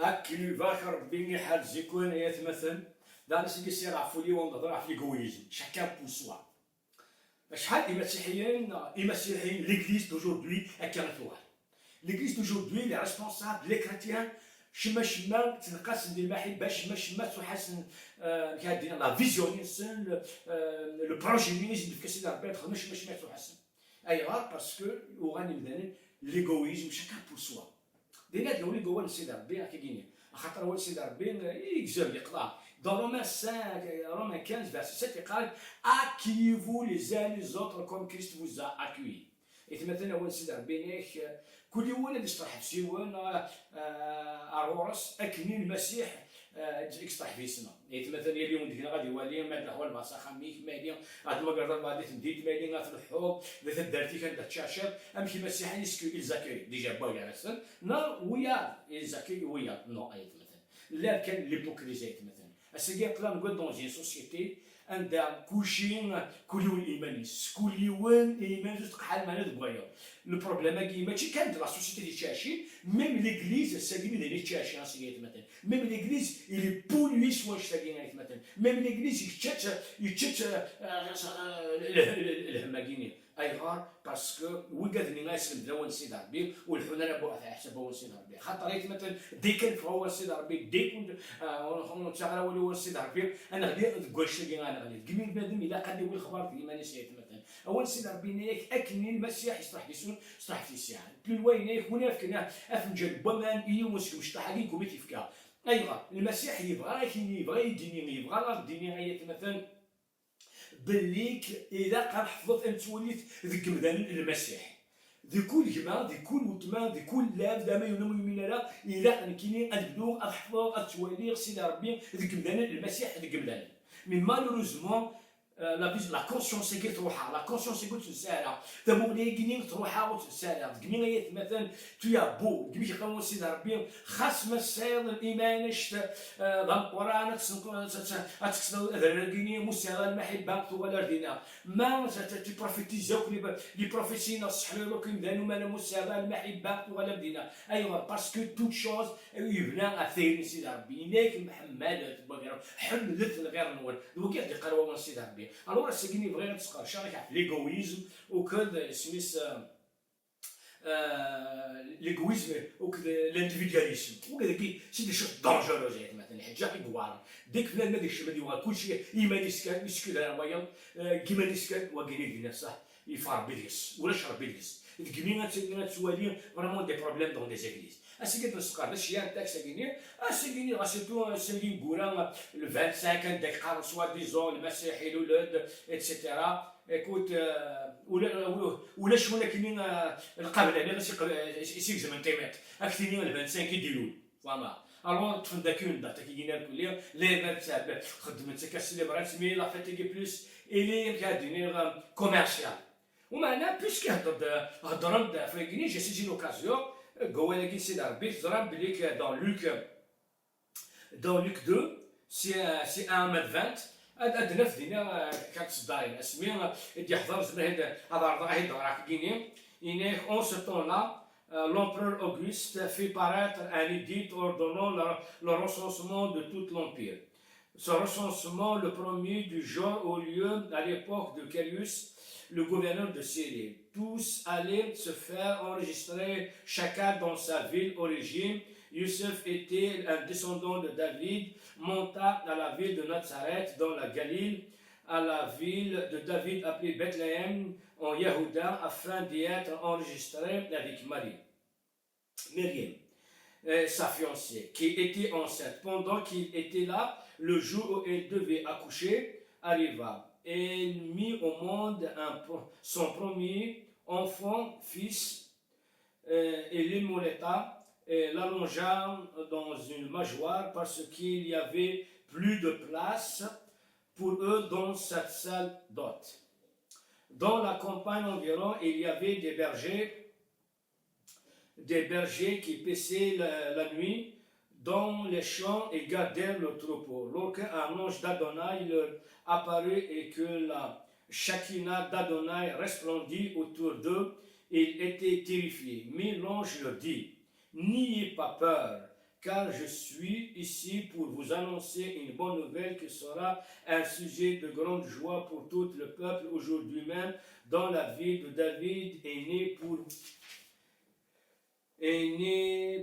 هاك باك ربي حال زيكون يتمثل دار سيدي يصير عفولي ونهضر في ليغويزم شاكان بور سوا شحال المسيحيين ليغليز دوجوردي هكا غتوال ليغليز دوجوردي لي ريسبونسابل لي كريتيان شما تنقسم ديال المحبه شما تحسن كادينا لا فيزيونيسم لو بروجينيزم في كاسي ربي تخدم شما تحسن ايوا باسكو وغاني مثلا ليغويزم شاكان بور سوا دينا ديولي جوال سيدي ربي كيجيني خاطر هو سيدي ربي يكزر يقطع dans Romains 5, Romains 15, verset 7, il dit accueillez-vous les uns les autres comme Christ vous a accueillis. Et maintenant, on sait d'Arbenek, كل يوم يشرح في سيوان أرورس أكني المسيح يشرح في سنة. إيه مثلا اليوم دينا غادي والي ما دخل الباصة خميك مالي عاد ما قدر ما ديت مديت مالي غات الحب ذات دارتي كانت تشاشر أمشي مسيحي يسكو إلزاكي ديجا باغي على السن نا ويا إلزاكي ويا نو أيت مثلا لا كان ليبوكريزيت مثلا. أسيجي قلنا نقول دون جين سوسيتي عندها كلشي كل يوم إيمانيس كل يوم إيمان تقحال معنا دبوايا لو بروبليم كي ماشي كانت لا سوسيتي دي تشاشي ميم ليغليز الساكيني ديال تشاشي اسيغيت مثلا ميم ليغليز إلي بولوي سواش ساكيني مثلا ميم ليغليز يتشت الهماكيني اي غار باسكو وقادني ناس نداول سيدي ربي والحنان ابو حسب هو سيدي ربي خاطر مثلا دي كان فهو سيدي ربي دي كنت نشغل ولي سيدي ربي انا غادي تقول شي انا غادي كمين بنادم الا قال لي الخبر في ايماني سيد مثلا اول سيدي ربي نيك اكني المسيح يشرح لي سون يشرح في الساعه بلو وين نيك هنا فكنا افنجل بومان اي مش تحالي كوميتي فكا ايوا المسيح يبغى يديني يبغى يديني مثلا بالليك إذا كان حفظت أن توليت ذيك مدان المسيح ذي كل جماعة ذي كل وتما ذي كل لاف داما ينمو يمين لا إذا كان كيني أنبدو أحفظ أتولي سيدي ربي ذيك مدان المسيح ذيك مدان من مالوروزمون لا كونسيونس كي تروحها لا كونسيونس كي تنساها تمولي كيني تروحها وتنساها كمين مثلا تويا بو كمي كيقول سيدي ربي خاص ما السيد الايمان القران تكسلو ذرقيني مسيغ المحبه ولا ردينا ما تبروفيتيزاو لي بروفيسينا صحلو لكم دانو ما مسيغ المحبه ولا ردينا ايوا باسكو توت شوز يبنى اثير سيدي ربي انك محمد حملت غير نور دو كي قالوا سيدي ربي alors السجني بغينا تسقر شارك ليغويزم وكذا سميس ليغويزم وكذا الانديفيدواليزم وكذا كي سيدي شوف دونجوروز مثلا حاجه كيبوار ديك فلان هذاك الشيء ديال كلشي ايمان يسكن يسكن انا ويا كيما يسكن وكاين دينا صح يفار بيديس ولا شرب بيديس كمينا تسوالي فريمون دي بروبليم دون دي زيغليز اسيكي تسقر الشيان تاع ساكيني اسيكيني غاسيتو ساكين كورا لو 25 داك قال سوا ديزون المسيحي الولاد اتسيتيرا ايكوت ولا شويه كاينين القبله انا ماشي زعما تيمات اكثرين ال 25 كيديروا فوالا الوغ تفنداكون داتا كيجينا الكليه لي بات تاع خدمت كاسيليبرات مي لا فاتيكي بلوس الي كاديني كوميرسيال ومعنا بيسكي هضرنا فايكيني جي سيزي لوكازيون قوالكي سيدي ربي تضرب بليك دون لوك 2 سي 1 مات 20 ادنا في دينا كانت صدارين اسمي يحضر زعما هذا هذا راك كيني إنه en ce temps-là l'empereur Auguste fit paraître un édit ordonnant le recensement de tout l'empire. Ce recensement, le premier du genre, au lieu à l'époque de Quirius, le gouverneur de Syrie. Tous allaient se faire enregistrer chacun dans sa ville origine. Youssef était un descendant de David, monta à la ville de Nazareth dans la Galile, à la ville de David appelée Bethléem en Yehuda, afin d'y être enregistré avec Myriam, sa fiancée, qui était enceinte. Pendant qu'il était là, le jour où elle devait accoucher arriva. Elle mit au monde son premier enfant, fils, et l'émouletta, et l'allongea dans une mangeoire parce qu'il y avait plus de place pour eux dans cette salle d'hôte. Dans la campagne environ, il y avait des bergers qui paissaient la nuit dans les champs et gardèrent le troupeau. Lorsqu'un ange d'Adonai leur apparut et que la Shekinah d'Adonai resplendit autour d'eux, ils étaient terrifiés. Mais l'ange leur dit: n'ayez pas peur, car je suis ici pour vous annoncer une bonne nouvelle qui sera un sujet de grande joie pour tout le peuple. Aujourd'hui même, dans la ville de David, est né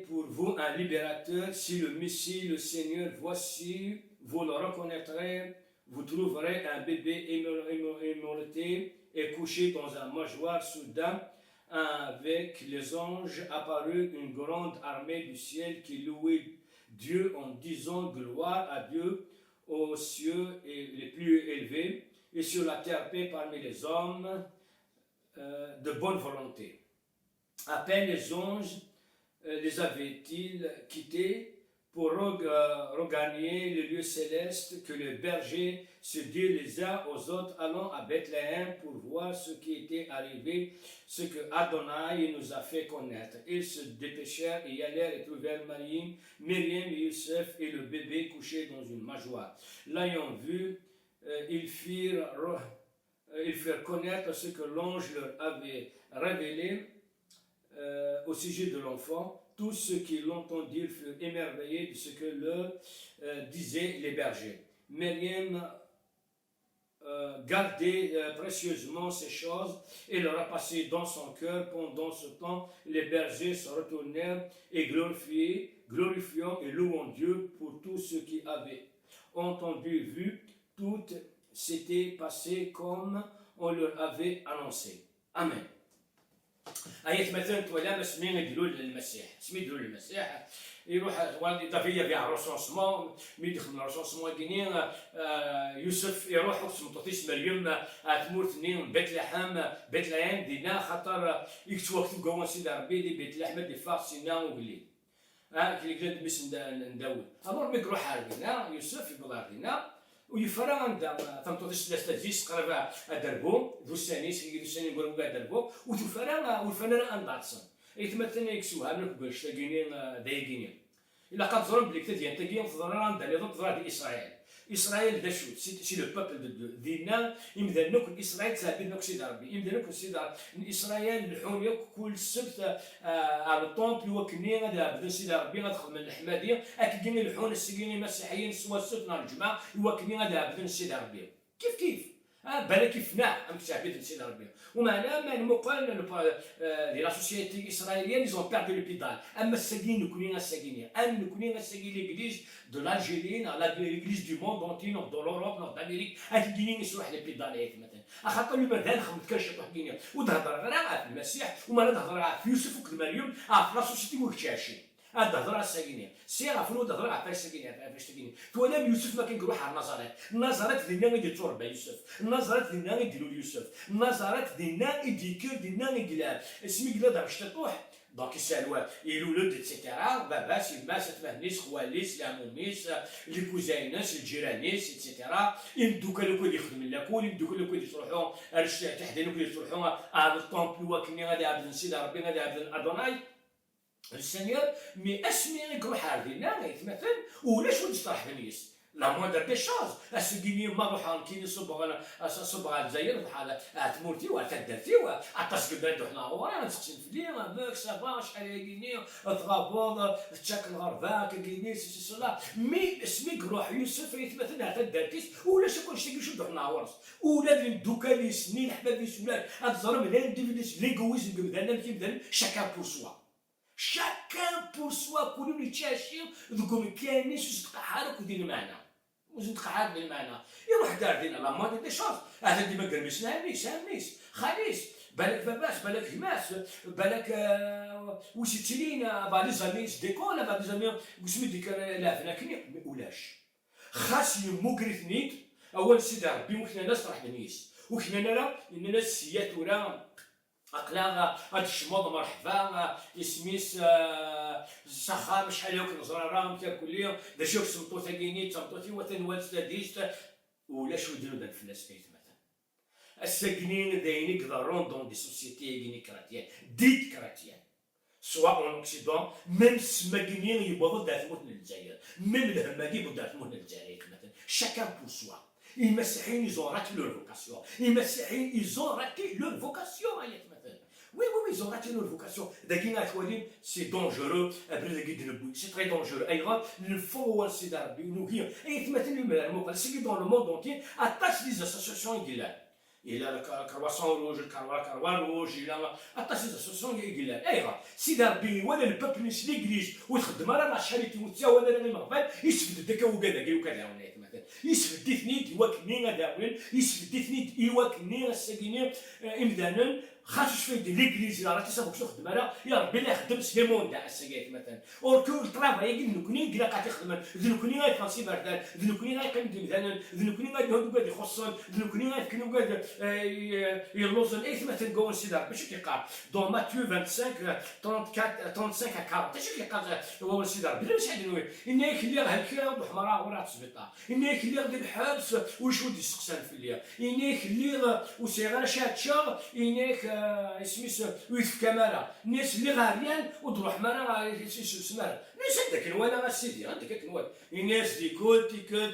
pour vous un libérateur, si le Messie, le Seigneur. Voici, vous le reconnaîtrez, vous trouverez un bébé immolé et couché dans un mangeoire. Soudain, avec les anges apparut une grande armée du ciel qui louait Dieu en disant gloire à Dieu aux cieux et les plus élevés, et sur la terre paix parmi les hommes de bonne volonté. À peine les anges les avaient-ils quittés pour regagner le lieu céleste que les bergers se dirent les uns aux autres, allons à Bethléem pour voir ce qui était arrivé, ce que Adonai nous a fait connaître. Ils se dépêchèrent et allèrent et trouvèrent Myriam et Youssef et le bébé couché dans une mangeoire. L'ayant vu, ils firent connaître ce que l'ange leur avait révélé au sujet de l'enfant. Tous ceux qui l'entendirent furent émerveillés de ce que leur disaient les bergers. Myriam gardait précieusement ces choses et leur a passé dans son cœur. Pendant ce temps, les bergers se retournèrent et glorifiant et louant Dieu pour tout ce qui avait entendu, vu, tout s'était passé comme on leur avait annoncé. Amen. اية مثلا تولى سمين يديروا للمسيح سمي يديروا للمسيح يروح والدي طفيه في الرسونسمون مي يدخل من الرسونسمون كيني يوسف يروح وسمطوطيش مريم تموت نين بيتلحم دينا خاطر يكتب وقت كون سيدي ربي دي بيتلحم دي فارسينا وقليل كي كان بس نداول امر ميك روح عارفينا يوسف يبغى دينا ويفرغ عند تمطوطيش لاستاجيس قرب دربو ذو السانيس كي الساني نقول بقى دربو وتفرغ والفنان انداتسون يتمثل يكسوها من باش تلاقيني دايقيني الا قد ضرب لك تدين تلقين تضرر عند اللي ضد اسرائيل اسرائيل دا شو سي لو بوبل دو دينا يمدن نكون اسرائيل تابين نكون سيد ربي يمدن نكون سيد اسرائيل الحوم كل السبت على الطومبل وكني غادا بدا سيد ربي غادخل من الحماديه اكيدين الحون السكيني المسيحيين سوا السبت نهار الجمعه وكني غادا بدا سيد ربي كيف بالك كيفنا ام تعبيد سيد ربي ومعنا ما المقال ديال لا سوسيتي الاسرائيليين ils ont perdu le pédale اما الساكين نكونين الساكين ام نكونين الساكين ليغليز دو l'Algérie l'église du monde entier dans l'Europe nord d'Amérique هتجيني يسوح لي بيدالات مثلا اخاطر المردان خمت كرشه وحكيني وتهضر غير في المسيح وما تهضر في يوسف وكل مريم في لا سوسيتي وكتشاشي هذا هضره الساكينيه سي عرفوا هضره على الساكينيه فاش تكيني تولى يوسف ما كنروح على النظرات ديالنا غادي تربى يوسف النظرات ديالنا غيديروا يوسف النظرات ديالنا يديكور ديالنا غيقلاب اسمي قلاد باش تطوح دونك يسالوا يلولد اتسيتيرا باباس يماس تفهنيس خواليس لاموميس لي كوزايناس الجيرانيس اتسيتيرا يمدوك لو كل يخدم لاكول يمدوك لو كل تروحوا تحدينو كل تروحوا على الطومبل وكني غادي عبد سيدي ربي غادي عبد ادوناي السنيور مي اسمي يروح عارفينا يتمثل ولاش ولد طرح بنيس لا موندر دي شوز اسكيني ما روح كيني صبغ الجزائر بحال تمورتي وتدرتي وعطاش قبل حنا ورا نسقسي في لي ماك سافا شحال يجيني تغابون تشاك الغرباء كيني سي سلا مي اسمي روح يوسف يتمثل هذا دارتيس ولاش كل شيء يشد حنا ورس ولاد دوكا لي سنين حبابيس ولاد الظلم لا ديفيديس ليغويزم بمثلا كيبدا شاكا بور سوا chacun pour soi كلهم يتشاشيو ذوكم كاينين شو تقحالك ودير معنا واش نتقحال بالمعنى يروح دار دينا لا مودي دي شوز هذا ديما قرميس ناميس خاليس بالك باباس بالك هماس بالك واش تشرينا بعد زاميس ديكولا بعد زاميس واش مديك لافنا كني ولاش خاص يموكريتنيت اول سيدي ربي وحنا ناس راح بنيس وحنا لا الناس سيات ولا أقلاغ هاد الشموض مرحبا اسميس سخام شحال ياك زرارام كل يوم دا شوف سمطوطه كيني تمطوطي وتنوال ستاديست ولاش وديرو داك الفلاس فايت مثلا الساكنين دايني كدارون دون دي سوسيتي كيني كراتيان ديت كراتيان سواء اون اوكسيدون ميم سماكينين يبغوا دا تموت للجزائر ميم الهماكي يبغوا دا تموت للجزائر مثلا شاكان بور سوا المسيحيين ils ont raté leur vocation المسيحيين ils ont raté leur vocation مثلا Oui, oui, oui, ils ont raté leur vocation. C'est dangereux. C'est très dangereux. Le fond, c'est d'arbi. Et maintenant, dans le monde entier, attache les associations il a le croissant rouge, le carwa rouge, il a attache les associations يقلان. ايغا سي ربي ولا الباب نس ليغليز وتخدم على لا شاريتي وتا ولا غير مغفل يسفد داك وكذا وكذا مثلا يسفد ثنيت يوكني غداوين يسفد ثنيت يوكني السكينه امدانا خاصش في ليغليز راه تيسابك تخدم على يا ربي لا خدم سليمون تاع السكيت مثلا اوركو الطرافاي يقول كلا قاعد يخدم ذنكوني غير فرنسي بردان ذنكوني غير قيم مثلا ذنكوني غير هادو قاعد يخصن ذنكوني غير كانوا قاعد يلوزن اي مثلا كون سيدار باش كيقال دون ماتيو 25 34 35 à 40 اش كيقال هو سيدار بلا مش عندنا انك اللي راه الكرا وحمراء وراه تسبيطار انك اللي غادي الحبس وشود يسقسان في الليل انك اللي وصغار شاتشا انك اسميس ويف كاميرا الناس اللي غاريان وتروح معنا يسمر ليش هذاك الوالا غا سيدي هذاك الوالا الناس دي كول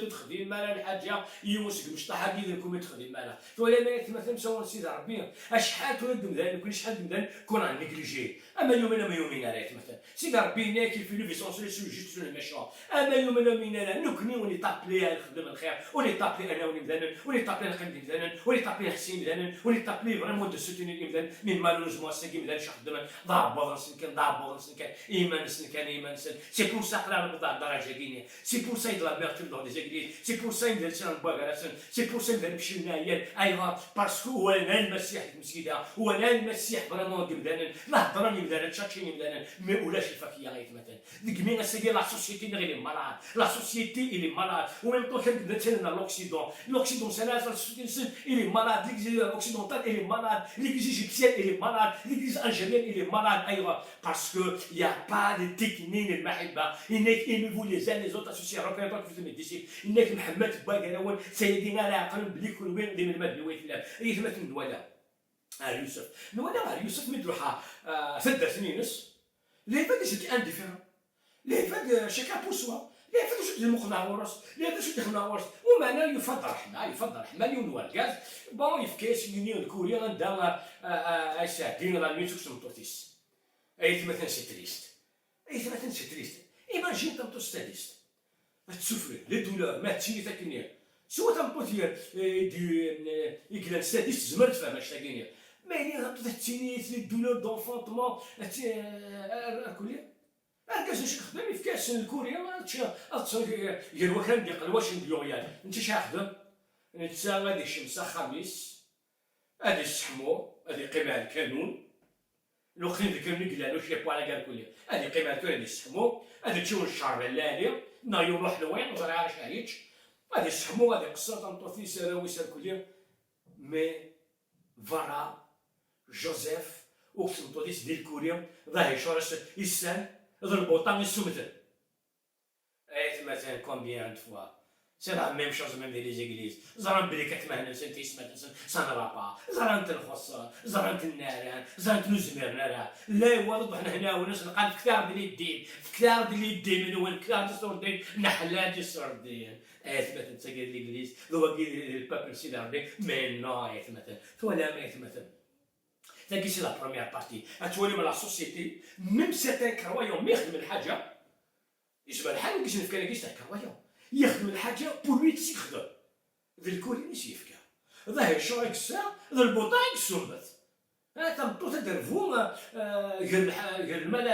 تخدم معنا الحاجه يوسك مشطحه كيديركم تخدم معنا ولا ما مثلا مسوى سيدي ربي اشحال تولد مذان كل شحال مذان كون عن نيجليجي اما يومنا ما يومنا راه مثلا سيدي ربي ناكل في لو فيسونسي سو جوست سو المشروع اما يومنا مينا نكني وني طابلي نخدم الخير وني طابلي انا وني مثلا وني طابلي نخدم مثلا وني طابلي حسين مثلا وني طابلي فريمون دو سوتيني مثلا من مالوزمون ساكي مثلا شخدم ضرب بوغنسن كان ضرب بوغنسن كان ايمان سن كان ايمان سن سي بور سا قرا نقطع الدرجه كينيا سي بور سا يدلا ميرتو دون دي زيغليز سي بور سا ندير سان باغراسن سي بور سا ندير بشي ناير ايوا باسكو هو انا المسيح المسكيده هو انا المسيح فريمون مثلا لا هضرني مثلا تشاتشيني مثلا ما ولاش الفاكيه غير مثلا ديك مين سيدي لا سوسيتي غير مالاد لا سوسيتي اللي مالاد وميم طون كان مثلا لوكسيدون سنه السوسيتي اللي مالاد ليكزي اوكسيدونتال اللي مالاد ليكزي جيبسيان اللي مالاد ليكزي الجيريان اللي مالاد ايوا باسكو يا با دي تكنين المحبه انك ايميفو لي زان لي زوت اسوسي روبيرتو في الميديسين انك محمد باكراون سيدنا لا عقل بلي كل وين اللي من المال وين اي مثلا نوالا يوسف نوالا يوسف مدروحه ثلاث سنين نص لي فات سيتي انديفيرون لي فات شاكا بور سوا لي فات شو المقنع ورس لي فات شو دخلنا ورس ومعنا يفضل رحمه اليوم والغاز بون يفكاس يونيون كوريا غندا ساعدين راه ميتوك سمطوتيس اي مثلا سي تريست ايماجين تمطو ستاديست تسوفري لي دولور ما تشيني تاكنيا سوا تمطو دي يكلا ستاديست زمرت فهم اش تاكنيا ما يعني غنطو تشيني لي دولور دونفونطمون كوليا كاش نش خدام في كاس الكوريا يا الوكان ديال واش نديرو يعني انت شحال خدم انت غادي الشمسه خميس غادي السحمو غادي قيمه الكانون الاخرين اللي كانوا يقلانو شي بوالا كاع كليا هادي قيمه الكانون غادي السحمو غادي تشوف الشهر الليالي نايو نروح لوين وزرع على شهريتش غادي السحمو غادي قصر تنطوفي سراوي سال كليا مي فوالا جوزيف وكسنطوديس ديال كوريا ظاهر شورس يسان ضربوطان السمتر اي مثلا كومبيان فوا سي لا ميم شوز ميم دي لي زيغليز زران بلي كتمهن سنتي سمات سان رابا زران تنخص زران الناران زران نزمرنا راه لا والله حنا هنا وناس نلقى كثار ديال الدين كثار ديال الدين من وين كثار ديال الدين نحلات السردين مثلا تسقي ليغليز هو البابل سي داربي مي نو مثلا ولا مثلا تلاقي سي لا بروميير بارتي اتولي من لا سوسيتي ميم سيتان كرويون يخدم الحاجه يشبه الحال ما كاينش نفكر كاينش تاع كرويون يخدم الحاجه بور لوي تيخدم ذا الكل ماشي يفكر ظاهر شوريك الساعه ذا البوطا يكسومت تمطو تدرفو غير المال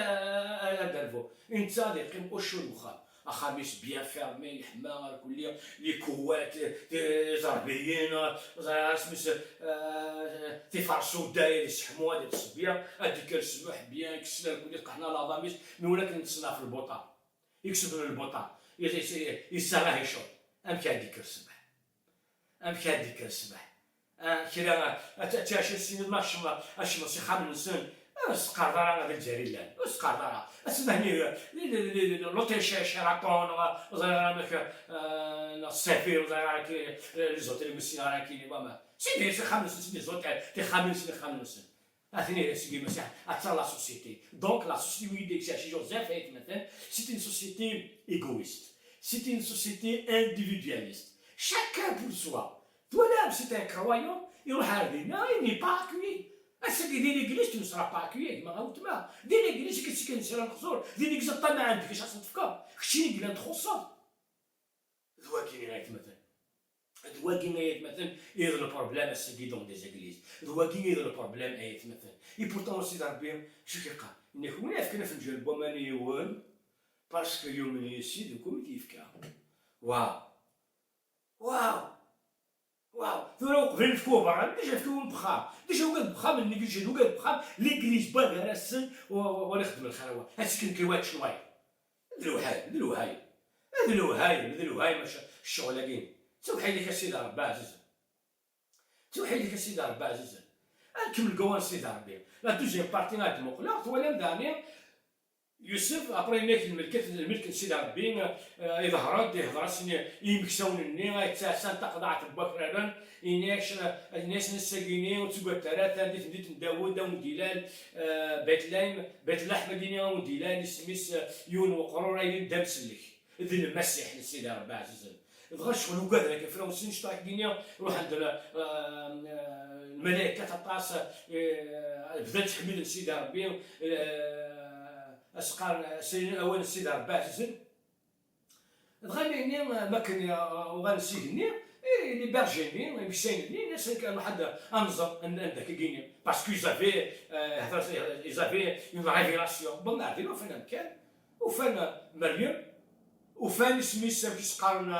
درفو انت غادي تقيم وشو المخا خميس بيان فيرمي الحمام كليا لي كوات زربيين سميس تيفرسو داير يسحمو هاديك الصبيه هاديك السمح بيان كسلان كليا قحنا لافاميس مي ولكن نتصنى في البوطا يكسب البوطا يسراه يشوط امشي هاديك الصباح امشي هاديك الصباح كرا تاشي السينما اشما سي خامن سن سقردارا غادي تجري لان سقردارا اسمعني لوطيل شيراتون السفير لي زوتيل مسيا راه كاينين فما سيدي سي خامس سيدي زوتيل تي خامس اثني سيدي مسيا اتر لا سوسيتي دونك لا سوسيتي وي ديك شي جوزيف هيت مثلا سيتي une société égoïste c'est une société individualiste chacun pour soi toi là c'est un croyant يروح هذه il n'est pas accueilli اسكي دير ليكليز تو سرا با اكويي ما غاوتما دير ليكليز كتسكن نسير القصور دير ليكليز طا ما عندك اش خاصك تفكر خشيني كلا تخصها ذوا كاين غايت مثلا ذوا كاين غايت مثلا ايه لو بروبليم اسكي دون دي زيكليز ذوا كاين ايه لو بروبليم ايت مثلا اي بورتون سي ربي شو كيقال انك مناف كنا في الجلب وماني ون باسكو يوم يسيد الكوميتي يفكا واو واو واو ثورا قبل نفكو برا ديجا نفكو بخام ديجا وقاد بخام النيجيجي وقاد بخام ليكليز باغا راسن ونخدم الخروه هاسكن كيوات شنواي ذلو هاي ماشي الشغل كاين توحي لك السيد ربي عزيز توحي لك السيد ربي عزيز نكمل قوان سيد ربي لا دوزيام بارتي غادي مقلا ولا مداني يوسف ابري ناك الملك سيدي ربي يظهرات يهضر سني يمكسون الني تاسان تقضع تبكرا يناش الناس نساقيني وتقول ثلاثه ديت داوود وديلال بيت لحم دينيا وديلال سميس يون وقرور يدم سلك ذي المسيح للسيدي ربي عزيز بغا شغل وقاد لك فرنسي نشطح دينيا روح عند الملائكه تطاس بدات تحمل سيدي ربي اسقار سيدنا الاول السيد ربي عزيز دغيا ما كان وغنسيدني لي بيرجيني مشيني الناس كانوا حد انظر عندك كاينين باسكو زافي هضر زافي اون ريفيلاسيون بون عارفين فين كان وفين مريم وفان سميس كيس قارن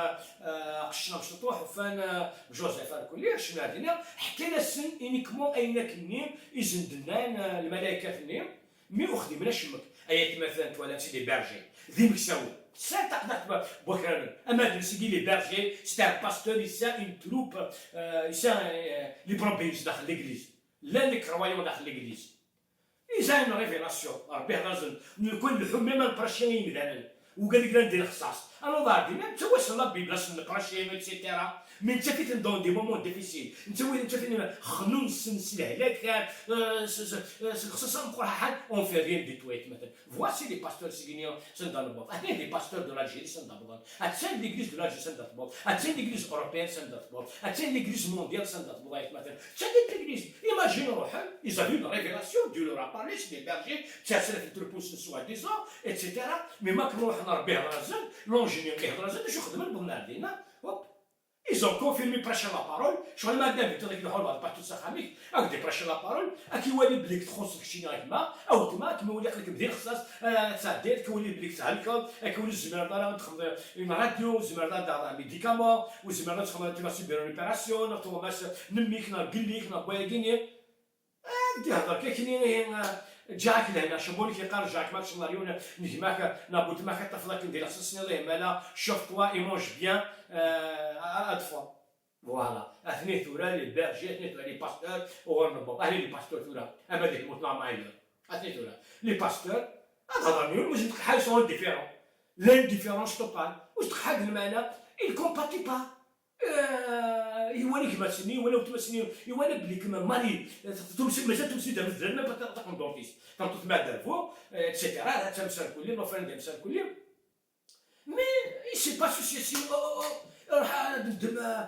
قشنا باش تروح وفان جوزيف الكليه شنو هادينا حكينا السن انيكمون اين كني يزندنا الملائكه ثني مي اختي بلا شمك ايات مثلا تولا سي دي بيرجي ذي مكساو سا تقدر بوكران اما سيدي لي بيرجي سي ان باستور يسا اون تروب يسا لي بروبينس داخل ليغليز لا لي كرويون داخل ليغليز يسا اون ريفيلاسيون ربي هضر كل الحمامه البرشيين مثلا وقال لك ندير خصاص انا ضاعتي ما انت واش الله بلاص نقراشي ايتترا مي انت كي تندون دي مومون ديفيسيل انت فين خنون السلسله هلاك خصوصا نقول حد اون في ريان دي تويت مثلا فواسي لي باستور سيغينيون سندالبوط هنا لي باستور دو لاجيري سندالبوط اتسان ليغليز دو لاجيري سندالبوط اتسان ليغليز اوروبيان سندالبوط اتسان ليغليز مونديال سندالبوط مثلا تسان ليغليز ايماجين روحهم ils avaient une révélation Dieu leur a parlé c'est des bergers تسال في التروبوس سوا ديزون اتسيتيرا مي ما كنروح ربي هضر لونجينيور يهضر شو خدم البنادين هوب ils ont confirmé prêcher la parole شغل ما دام تديك الحول بعد باتو سخاميك اك دي prêcher la parole اكيولي بليك تخص في شي ما او تما كيما يولي لك بدير خصاص تعديت كيولي بليك تهلك كيولي الزمير دار تخدم اون راديو الزمير دار ميديكامون والزمير تخدم تما سوبر ريبيراسيون تو ماس نميك نقليك نبويكيني دي هضر كاينين جاك لهنا شمولي كيقال جاك ماكش ناريون نجماك نابوت ماك طفلك ندير خصص نضيه مالا شوف توا ايمونج بيان ادفوا فوالا اثني ثورا لي بيرجي اثني ثورا لي باستور وغنبو اهلي لي باستور ثورا اما ديك الموت معايا اثني ثورا لي باستور هضر ميون واش نتحال سون ديفيرون لانديفيرونس توتال واش تحال المعنى il compatit pas يوانيك ما تسني ولا تمسني يوانا بلي كما مالي تمسك مازال تمسك دابا الزلمه ما تقدر دونتيس تنطط مع دافو اتسيتيرا تمسر كل ما فان تمسر كل مي سي با سوسيسي راح ندم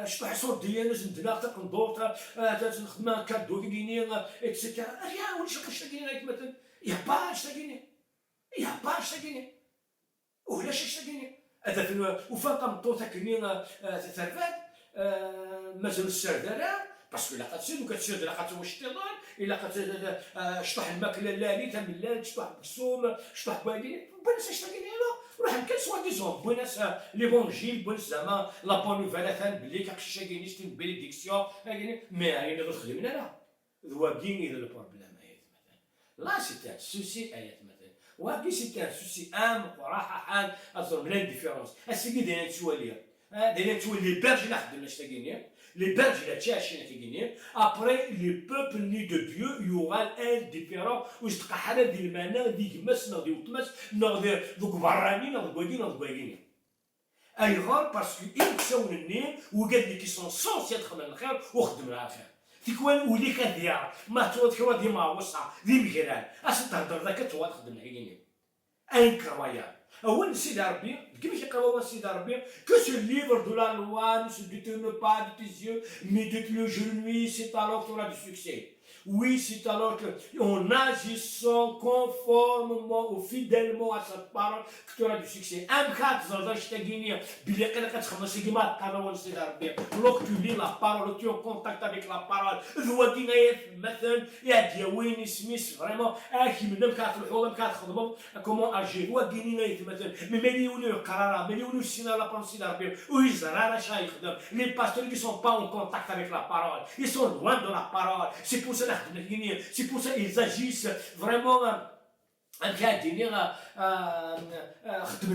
شطح صوت ديالنا زندنا تقندور نخدم كادو كيني اتسيتيرا يا ولي شكون شاكيني مثلا يا با شاكيني يا با شاكيني ولا شاكيني هذا في وفان طمطوطه كنين ترفات مازال السرداره باسكو الا قاتسير وكتسير الا قات واش تيضان الا قات شطح الماكله اللالي تملات شطح بكسوم شطح باكي بناس اشتاكين هنا روح يمكن سوا ديزون بناس ليفونجيل بناس زعما لا بون نوفيل ثان بلي كاكشي كاينيش تين بيليديكسيون مي عين غير خدمنا لا ذوا كاين لو بروبليم ايات مثلا لا سيتي سوسي ايات مثلا وهاكي سيتي ان سوسي ام وراحه حال اصلا بلا ديفيرونس اسيدي دايرين تولي دايرين تولي بيرج لا خدمنا شتاكيني les Belges la تشاشين كيجيني après les peuples nés de Dieu il y aura un différent واش تبقى حاله ديال المعنى ديك مسنا ديال التمس نغدير دوك براني نغدوكين اي غار باسكو يكسون النير وقال لي كي سون سونسي تخدم الخير وخدم الخير تيكوان ولي كديار ما تكوا ديما وسع دي مكران اش تهضر ذاك توا تخدم الحكايه انكرويابل أول سيدي ربي كيما كيقراو سيدي ربي que ce livre de la loi ne se détourne pas de tes yeux mais de le jeune nuit c'est alors que tu auras du succès Oui, c'est alors qu'en agissant conformément ou fidèlement à cette parole que tu auras du succès. Lorsque tu lis la parole, tu es en contact avec la parole. Vraiment, comment agir. Les pasteurs qui ne sont pas en contact avec la parole, ils sont loin de la parole. C'est pour cela qu'ils agissent vraiment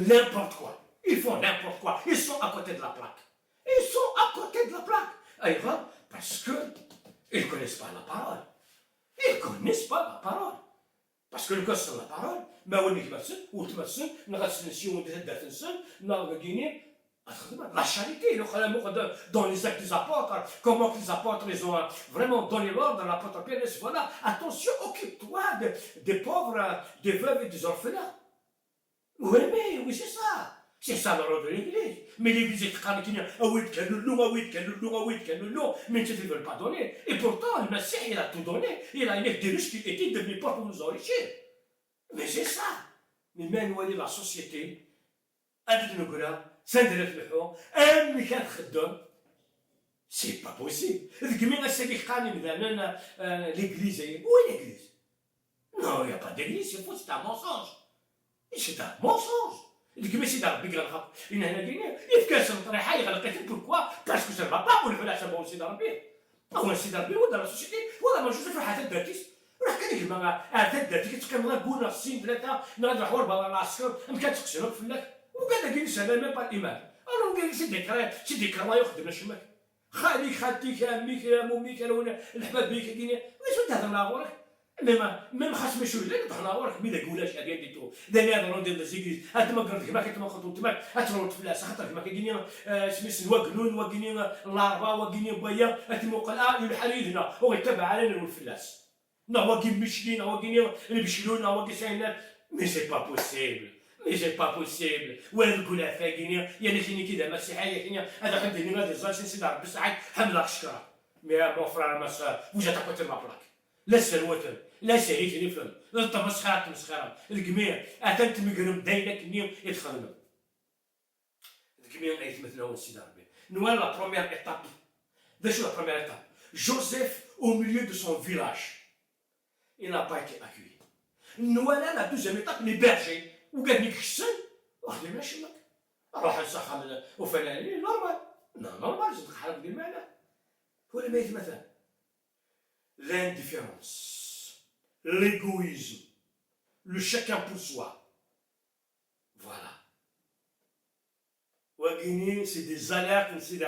n'importe quoi. Ils font n'importe quoi. Ils sont à côté de la plaque. Ils sont à côté de la plaque. Parce qu'ils ne connaissent pas la parole. Ils ne connaissent pas la parole. Parce que le gars, c'est la parole. Mais on est la charité, dans les actes des apôtres, comment les apôtres les ont vraiment donné l'ordre à l'apôtre Pierre, voilà, attention, occupe-toi des pauvres, des veuves et des orphelins. Oui, mais oui, c'est ça. C'est ça l'ordre de l'église. Mais l'église est très mais ils ne veulent pas donner. Et pourtant, le Messie, il a tout donné. Il a été riche qu'il était devenu pauvre pour nous enrichir. Mais c'est ça. Mais même la société, c'est pas possible. L'église, où est l'église? Non, il n'y a pas d'église, c'est un mensonge. C'est un mensonge. Pourquoi? Parce que ça ne va pas pour le faire ça aussi dans le pays. هو السيد ربي ولا لا سوسيتي ولا ما نشوفش واحد الداتيس راه كان يجمع عاد الداتيس كان غنقول الصين ثلاثه نهضر حوار بلا العسكر ما كتقسلوا فلاك وقال لك ينسى ميم با الايمان انا قال لك سي ديكرا يخدم شمك خاليك خالتيك اميك امك الحباب بيك كاين واش تهضر مع غورك même خاص ما شويه لا تهضر غورك مي لا قولاش هذه ديتو داني هضروا ديال الزيكيز هاد ما قرد كما كنت ما خطوت تماك اترون فلاس خاطر كما كاين سميس وقنون وقنين لاربا وقنين بيا اتموقل الحريدنا هو يتبع علينا الفلاس non وقين مشلين وقين يمشلون وقين ساينات مي سي با بوسيبل مي سي با بوسيبل وين نقول فاكين يعني كاين كذا مسيحيه كاين هذا حد اللي غادي زاشين سي دار بساعات حمله الشكره مي مون فرار ما وجا تاكوت ما بلاك لا سلوتن لا سعيد ريفن لا تمسخره الجميع اتنت مقرم داينك نيم يدخلنا الجميع يتمثلوا السيد ربي نوال لا بروميير ايتاب ده شو لا بروميير ايتاب جوزيف au milieu de son village il n'a pas été accueilli نوال la deuxième étape les bergers وقال لك السن واخدين شمك راح نسخن وفلانين نورمال نورمال زيد حرب ديال المعنى ولا ما يتمثل l'indifférence, l'égoïsme, le chacun pour soi. Voilà. C'est des alertes, c'est des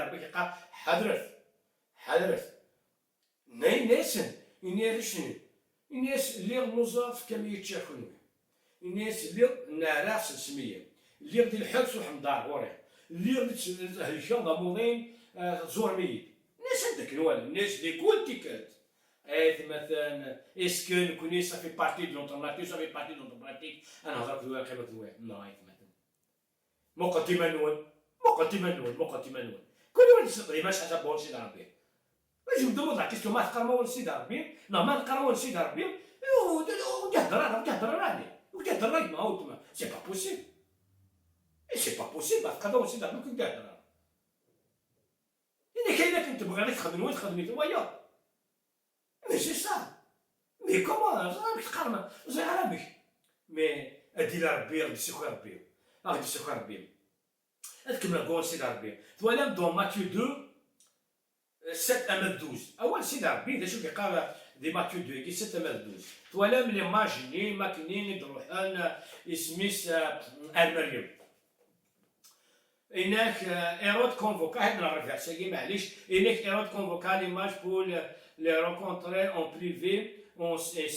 الناس اللي نوظف كم يتشاكلوا الناس اللي نعرف السميه اللي غادي الحبس وحمضار وراه اللي غادي الهجان ضمونين تزور ميت الناس هذاك الوالد الناس اللي كل تيكات مثلا est-ce que nous connaissons ça fait partie de notre nature ça fait partie de notre pratique انا هضرت له قيمه الوالد لا مثلا مقدمه نون كل واحد يصدق ما شحال بون سي ربي واش ندوز لا كيسيون ما تقراو سي ربي لا ما نقراو سي ربي وتهضر راني ما هو تما سي با بوسيبل سي با بوسيبل تقراو سي ربي كي تهضر الا كاينه كنت تبغي غير تخدم وين تخدمي ويا Mais c'est ça. Mais comment c'est arabique. Mais elle dit l'arabie, elle dit c'est quoi l'arabie. Elle dit c'est quoi l'arabie. Elle dit que c'est l'arabie. Voilà dans Matthieu 2, 7 à 12. Ah ouais, c'est l'arabie. Déjà, je parle de Matthieu 2, qui 7 à 12. Voilà les magini, makinini, drohan, ismis, al-Maryam. هناك Hérode convoqua, هناك Hérode convoqua l'image pour les rencontrer en privé, et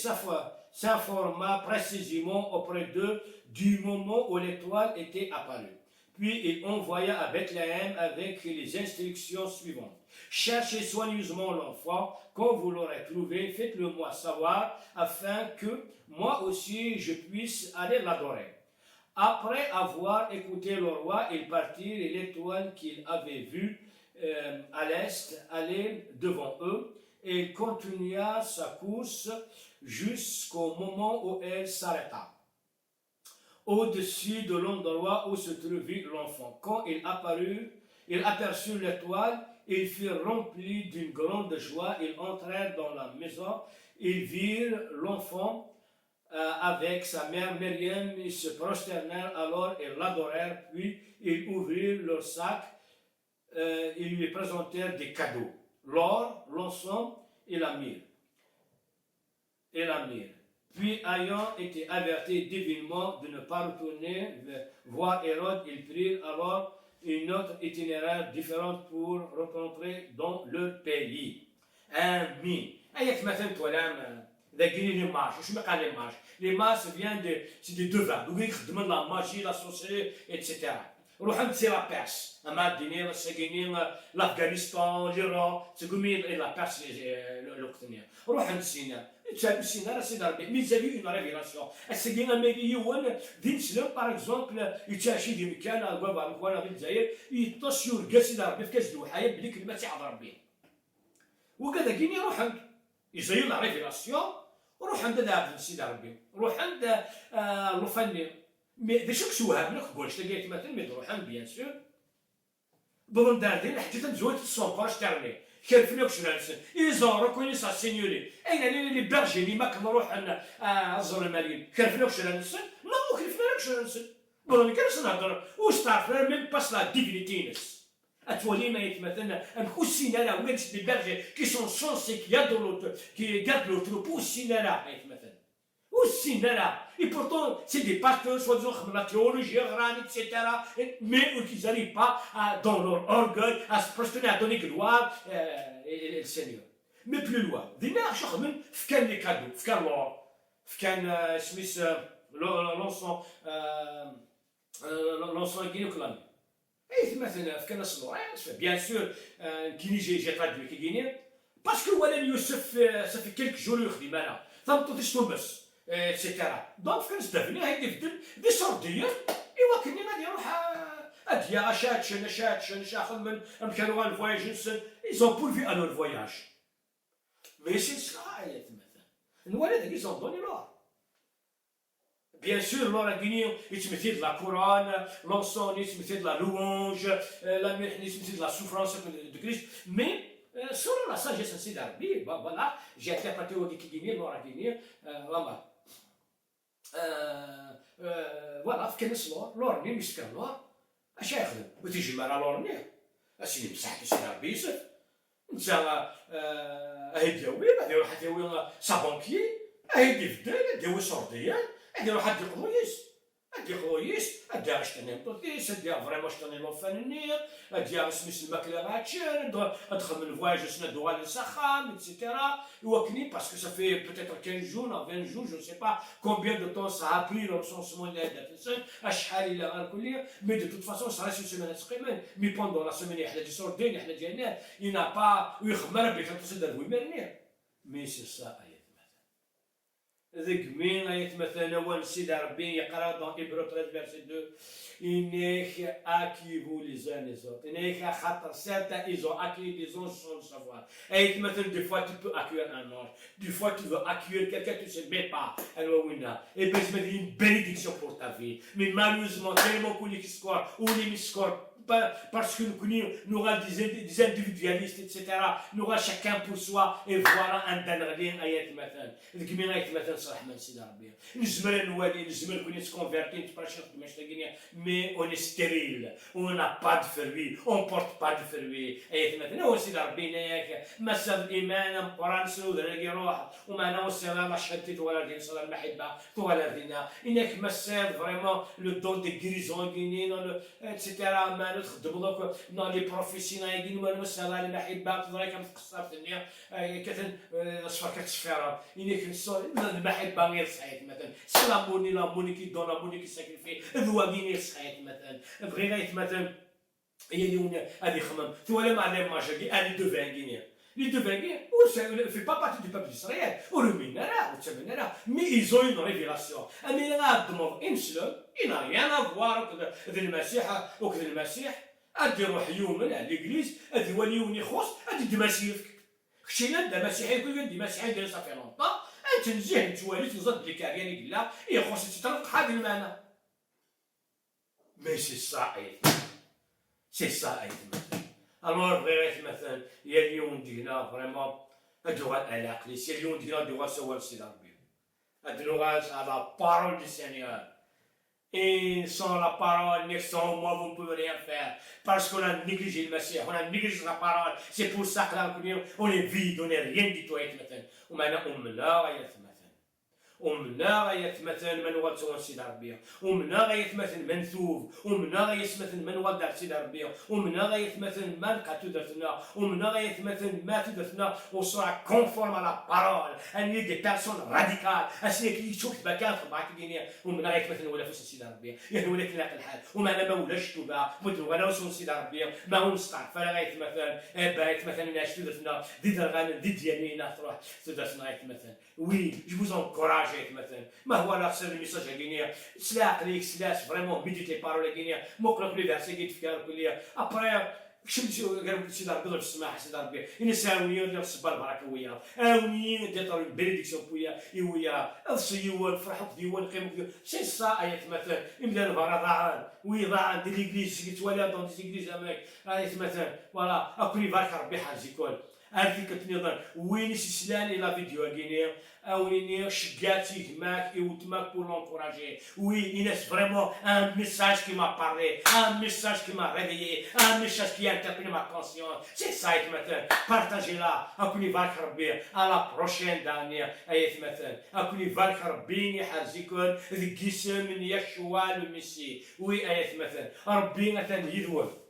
s'informa précisément auprès d'eux du moment où l'étoile était apparue. Puis il envoya à Bethléem avec les instructions suivantes. Cherchez soigneusement l'enfant, quand vous l'aurez trouvé, faites-le moi savoir, afin que moi aussi je puisse aller l'adorer. Après avoir écouté le roi, ils partirent et l'étoile qu'ils avaient vue à l'est allait devant eux. et il continua sa course jusqu'au moment où elle s'arrêta, au-dessus de l'endroit où se trouvait l'enfant. Quand il aperçut l'étoile, ils furent remplis d'une grande joie. Ils entrèrent dans la maison, ils virent l'enfant avec sa mère Myriam, ils se prosternèrent alors et l'adorèrent, puis ils ouvrirent leur sac, ils lui présentèrent des cadeaux, l'or, l'encens et la myrrhe. Puis, ayant été avertis divinement de ne pas retourner voir Hérode, ils prirent alors une autre itinéraire différente pour rentrer dans leur pays. Amen. Ayat مثلا توالام ذاكيني لي مارش، واش ما قال لي مارش؟ لي مارش فيان دي سي دي دوفان، دوك يخدموا لا ماجي لا سوسيري اتسيتيرا. روح عند سي لا بيرس، اما الدنيا لا ساكينين لافغانستان، ليران، تقومي لا بيرس الوقتنيا. روح عند سيناء، تشاب سيناء سيدي ربي، ميزالي اون ريفيلاسيون. الساكين اميري يوان دين سلام باغ اكزومبل يتشاشي دي مكان كوافا كوانا في الجزائر، يطش يورقا سيدي ربي في كاس دوحايا بلي كلمه تيعظ ربي. وكذا كيني روح عند يزير لا ريفيلاسيون، روح عند دابا سيدي ربي، روح عند لوفاني. مي باش كسوها منك قولش تلقيت مثلا مي تروح عند بيان سور بون داردين حتى تمزوج تصوباش ترني كيرفني وكش نسن يزورك وين يسا سينيوري اين لي بيرجي لي ما كنروح الزور الماليين كيرفني وكش نسن لا كيرفني وكش نسن بون كنس نهضر واش تعرف ميم باس لا ديفينيتينس اتولي ما مثلا نكون سينالا ولا دي بيرجي كي سون سونسي كي يادو كي غاد لو تروبو سينالا مثلا والسينالا. Et pourtant, c'est des pasteurs, soi-disant, comme la théologie, etc. Mais ils n'arrivent pas, dans leur orgueil, à se prosterner, à donner gloire et le Seigneur. Mais plus loin, دينا شخمن فكان لي كادو، فكان لور، فكان سميس لونسون غينيوكلامي. اي مثلا فكان الصلور، بيان سور كيني جي ترادوي كي غيني، باسكو ولد يوسف صافي كيلك جور يخدم انا، ثمطوطيش تونبس. اتسيتيرا. دونك كنستهبل هايدي بدل دي سورديين ايوا كني غادي نروح اديا شات خدمن كانوا غنفواياج نسن ايزون بولفي الو الفواياج ماشي صحايا مثلا الوالد هادي زون دوني لور بيان سور لورا كيني يتمثل لا كوران لونسون يتمثل لا لوونج لا ميحني يتمثل لا سوفرانس دو كريست مي selon la sagesse de Rabbi, voilà, j'ai interprété au Dikigini, l'Orakini, voilà, في كنس لورني مسكن لور اش يخدم وتيجي مع لورني اسيني مساحك سي ربي يوسف انت هيديوي غادي يروح يديوي صابونكي هيدي في الدار يديوي سورديان غادي يروح يدي قرويس ادي خويس ادي اشتني مطوطيس ادي فريمون اشتني لوفان النير ادي سميس الماكله غاتشان ادخل من الفواياج سندوها للسخان اتسيتيرا يوكني باسكو ça fait peut-être 15 jours 20 jours je ne sais pas combien de temps ça a pris le recensement de l'État اشحال الى غنكل مي دو توت فاسون ça reste une semaine تقريبا مي بوندون لا سيمين حنا دي سوردين حنا ديالنا ينا با ويخمر ربي كتصدر ويمرني مي سي سا ذيك مين غيتمثل هو سيدي ربي يقرا دون إبرو 13 فيرسي 2 إنيك أكيفو لي زان لي زوت إنيك خاطر سيرتا إيزون أكي لي زون سون سافوار يتمثل دي فوا tu peux accueillir un ange des fois tu veux accueillir quelqu'un tu sais même pas alors وينا et ben je me dis une bénédiction pour ta vie mais malheureusement tellement qu'on y score ou les score parce que nous aurons des individualistes, etc. Nous aurons chacun pour soi et voilà un dalrien ayat مثلا. ذيك مين ayat مثلا صراحة ما نسيت ربي. نجمل نوالي نجمل كوني تكونفيرتي نتبرشح مشتاقين mais on est stérile, on n'a pas de fruits, on porte pas de fruits. ayat مثلا هو سيد ربي ناك مسال الإيمان القرآن سنو ذلك روح وما أنا والسلام شهدتي طوال الدين صلاة المحبة طوال الدين. إنك مسال vraiment le don de guérison guinéen etc. تخدموا دوك نو لي بروفيسيونيل وانا مساله المحبه تضري كتقصر في الدنيا كتن اصفر كتصفيرا انك المحبه غير صحيت مثلا سلاموني لاموني كي دون لاموني كي ساكريفي ذواقيني صحيت مثلا بغي غيت مثلا هي هذه خمم ثوالي مع لي ماجي اني دو فانغينيا les deux vainqueurs, ça ne fait pas partie du peuple d'Israël, ou le minara, ou le minara, mais ils ont une révélation. Un minara demande une seule, il n'a rien à voir avec le Messie, ou avec le Messie, à dire au Yom, à l'église, à dire au Yom, à dire du Messie. كشينا دا مسيحي كل دي مسيحي ديال صافي لونطا تنزيه نتوالي تنزاد بلي كارياني قلا خصك تطرق هذا المعنى. مي سي سا سي سا مثلا. الوغ بغيت مثلا يا اليوم دينا فريمون هادو غالعلاق لي سي اليوم دينا دو غاسوال سي ربي هادو غاس على بارول دو سينيور. Et sans la parole, ni sans moi, vous ne pouvez rien faire. Parce qu'on a négligé le Messie, on a négligé la parole. C'est pour ça que là, on est vide, on n'est rien du tout. On ومنا غيتمثل من غتسوى سيدي ربي، ومنا غيتمثل من ثوب، ومنا غيتمثل من غدار سيدي ربي، ومنا غيتمثل ما لقاتو درتنا، ومنا غيتمثل ما درتنا وصرا كونفورم على بارول، اني دي بيرسون راديكال، اسني كي تشوف بكان خباك كينيا، ومنا غيتمثل ولا فوس سيدي ربي، يعني ولكن لاق الحال، وما ما ولاش توبا، بدو انا وصون سيدي ربي، ما هو نسقع فلا غيتمثل، غيتمثل ناس درتنا، دي درغان دي ديالنا تروح درتنا غيتمثل، وي جو فوز انكوراج مثلا ما هو لا خسر الميساج غينيا سلاح ليك سلاش فريمون بيديت لي بارول غينيا موكلوك لي فيرسي كي تفكر كليا ابري كشمت قالوا سيدي ربي ضرب السماح سيدي ربي انا ساوني ديال الصبر البركه ويا اوني ديال البريديكسيون ويا ويا الصيوان فرحت ديوان قيمك سي سا ايات مثلا يبدا الفرا ضاعان وي ضاعان دي ليغليز كي توالي دون دي ليغليز اماك ايات مثلا فوالا اكوني بارك ربي حاجي كل هذيك كتنظر وين سلاني لا فيديو غينيا أوني شجعتي معك وتماك pour l'encourager. Oui, il est vraiment un message qui m'a parlé, un message qui m'a réveillé, un message qui a interpellé ma conscience. C'est ça maintenant. Partagez-la. أكوني بارك ربي. À la prochaine dernière آية مثلا. أكوني بارك ربي يحرزكم ذي جسم يشوع المسيح. Oui آية مثلا. ربي مثلا يدور.